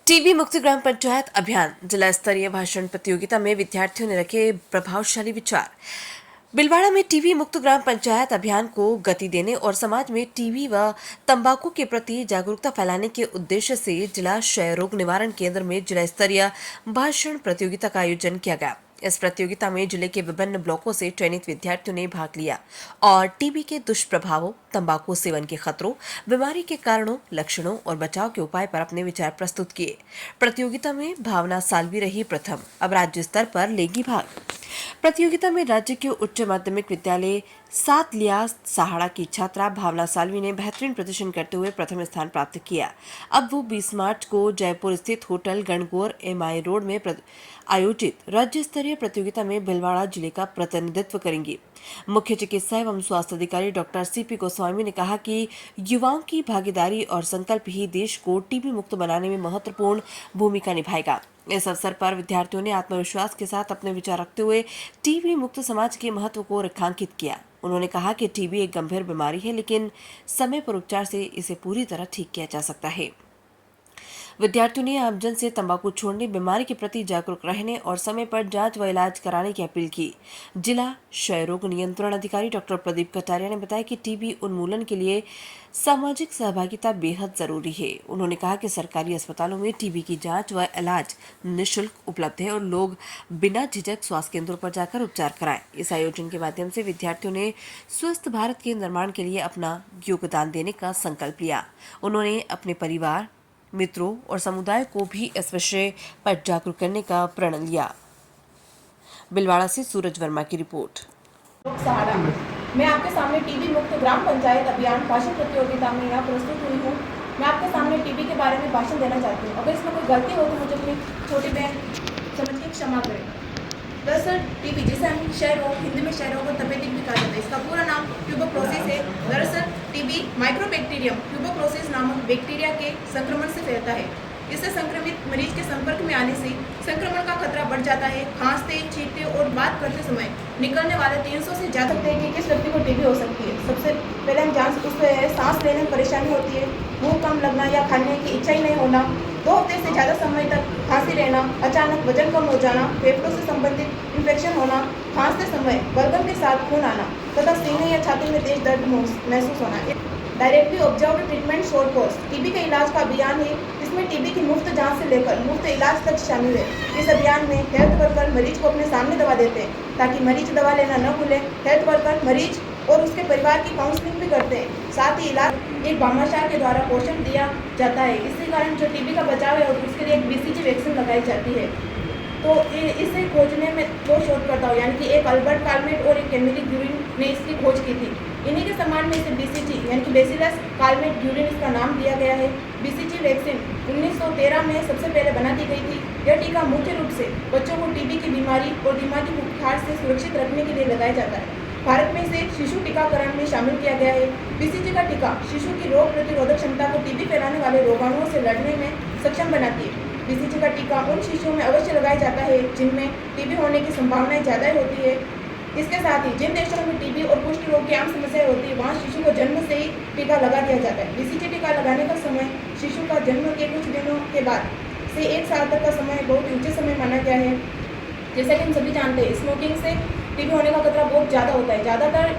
TB मुक्त ग्राम पंचायत अभियान जिला स्तरीय भाषण प्रतियोगिता में विद्यार्थियों ने रखे प्रभावशाली विचार। बिलवाड़ा में टीबी मुक्त ग्राम पंचायत अभियान को गति देने और समाज में टीबी व तंबाकू के प्रति जागरूकता फैलाने के उद्देश्य से जिला क्षय रोग निवारण केंद्र में जिला स्तरीय भाषण प्रतियोगिता का आयोजन किया गया। इस प्रतियोगिता में जिले के विभिन्न ब्लॉकों से चयनित विद्यार्थियों ने भाग लिया और टीबी के दुष्प्रभावों, तंबाकू सेवन के खतरों, बीमारी के कारणों, लक्षणों और बचाव के उपाय पर अपने विचार प्रस्तुत किए। प्रतियोगिता में भावना सालवी रही प्रथम, अब राज्य स्तर पर लेगी भाग। प्रतियोगिता में राज्य के उच्च माध्यमिक विद्यालय सात लिया सहाड़ा की छात्रा भावना सालवी ने बेहतरीन प्रदर्शन करते हुए प्रथम स्थान प्राप्त किया। अब वो 20 मार्च को जयपुर स्थित होटल गणगौर एमआई रोड में आयोजित राज्य स्तरीय प्रतियोगिता में भीलवाड़ा जिले का प्रतिनिधित्व करेंगी। मुख्य चिकित्सा एवं स्वास्थ्य अधिकारी डॉक्टर सीपी गोस्वामी ने कहा कि युवाओं की भागीदारी और संकल्प ही देश को टीबी मुक्त बनाने में महत्वपूर्ण भूमिका निभाएगा। इस अवसर पर विद्यार्थियों ने आत्मविश्वास के साथ अपने विचार रखते हुए टीबी मुक्त समाज के महत्व को रेखांकित किया। उन्होंने कहा कि टीबी एक गंभीर बीमारी है, लेकिन समय पर उपचार से इसे पूरी तरह ठीक किया जा सकता है। विद्यार्थियों ने आमजन से तंबाकू छोड़ने, बीमारी के प्रति जागरूक रहने और समय पर जांच व इलाज कराने की अपील की। जिला क्षय रोग नियंत्रण अधिकारी डॉक्टर प्रदीप कटारिया ने बताया कि टीबी उन्मूलन के लिए सामाजिक सहभागिता बेहद जरूरी है। उन्होंने कहा कि सरकारी अस्पतालों में टीबी की जांच व इलाज निःशुल्क उपलब्ध है और लोग बिना झिझक स्वास्थ्य केंद्रों पर जाकर उपचार कराएं। इस आयोजन के माध्यम से विद्यार्थियों ने स्वस्थ भारत के निर्माण के लिए अपना योगदान देने का संकल्प लिया। उन्होंने अपने परिवार, मित्रों और समुदाय को भी इस विषय पर जागरूक करने का प्रण लिया। बिलवाड़ा से सूरज वर्मा की रिपोर्ट। सहारा मैं आपके सामने टीबी मुक्त ग्राम पंचायत अभियान भाषण प्रतियोगिता में यहाँ प्रस्तुत हुई हूँ। मैं आपके सामने टीबी के बारे में भाषण देना चाहती हूँ। अगर इसमें कोई गलती हो तो मुझे अपनी छोटी बहन समझ के क्षमा करें। दरअसल टीबी, जिसे हम क्षय रोग, हिंदी में क्षय रोग और तपेदिक भी कहा जाता है, इसका पूरा नाम ट्यूबरक्लोसिस है। दरअसल टीबी माइक्रोबैक्टीरियम ट्यूबरक्लोसिस नामक बैक्टीरिया के संक्रमण से फैलता है। इससे संक्रमित मरीज के संपर्क में आने से संक्रमण का खतरा बढ़ जाता है। खांसते, छींकते और बात करते समय निकलने वाले 300 से ज़्यादा हैं कि किस व्यक्ति को टीबी हो सकती है। सबसे पहले हम जान सकते हैं सांस लेने में परेशानी होती है, मुंह कम लगना या खाने की इच्छा ही नहीं होना, 2 हफ्ते से ज़्यादा समय तक खांसी रहना, अचानक वजन कम हो जाना, फेफड़ों से संबंधित इन्फेक्शन होना, खांसते समय बलगम के साथ खून आना तथा सीने या छाती में तेज दर्द महसूस होना। Directly observed treatment short course TB के इलाज का अभियान है। इसमें टीबी की मुफ्त जांच से लेकर मुफ्त इलाज तक शामिल है। इस अभियान में हेल्थ वर्कर मरीज को अपने सामने दवा देते हैं ताकि मरीज दवा लेना न भूले। हेल्थ वर्कर मरीज और उसके परिवार की काउंसलिंग भी करते हैं। साथ ही इलाज एक भामाशाह के द्वारा पोषण दिया जाता है। इसी कारण जो टीबी का बचाव है उसके लिए एक बीसीजी वैक्सीन लगाई जाती है। तो इसे खोजने में 2 शोधकर्ताओं यानी कि एक अल्बर्ट कालमेट और एक केमिली ग्यूरिन ने इसकी खोज की थी। इन्हीं के सम्मान में इसे बीसीजी यानी कि बेसिलस कालमेट ग्यूरिन इसका नाम दिया गया है। बीसीजी वैक्सीन 1913 में सबसे पहले बना दी गई थी। यह टीका मुख्य रूप से बच्चों को टीबी की बीमारी और दिमागी बुखार से सुरक्षित रखने के लिए लगाया जाता है। भारत में इसे शिशु टीकाकरण में शामिल किया गया है। बीसीजी का टीका शिशु की रोग प्रतिरोधक क्षमता को टीबी फैलाने वाले रोगाणुओं से लड़ने में सक्षम बनाती है। बीसीजी का टीका उन शिशुओं में अवश्य लगाया जाता है जिनमें टीबी होने की संभावनाएं ज़्यादा होती है। इसके साथ ही जिन देशों में टीबी और कुष्ठ रोग की आम समस्याएं होती है वहाँ शिशु को जन्म से ही टीका लगा दिया जाता है। बीसीजी टीका लगाने का समय शिशु का जन्म के कुछ दिनों के बाद से 1 साल तक का समय बहुत ही उचित समय माना गया है। जैसा कि हम सभी जानते हैं, स्मोकिंग से टीबी होने का खतरा बहुत ज़्यादा होता है। ज़्यादातर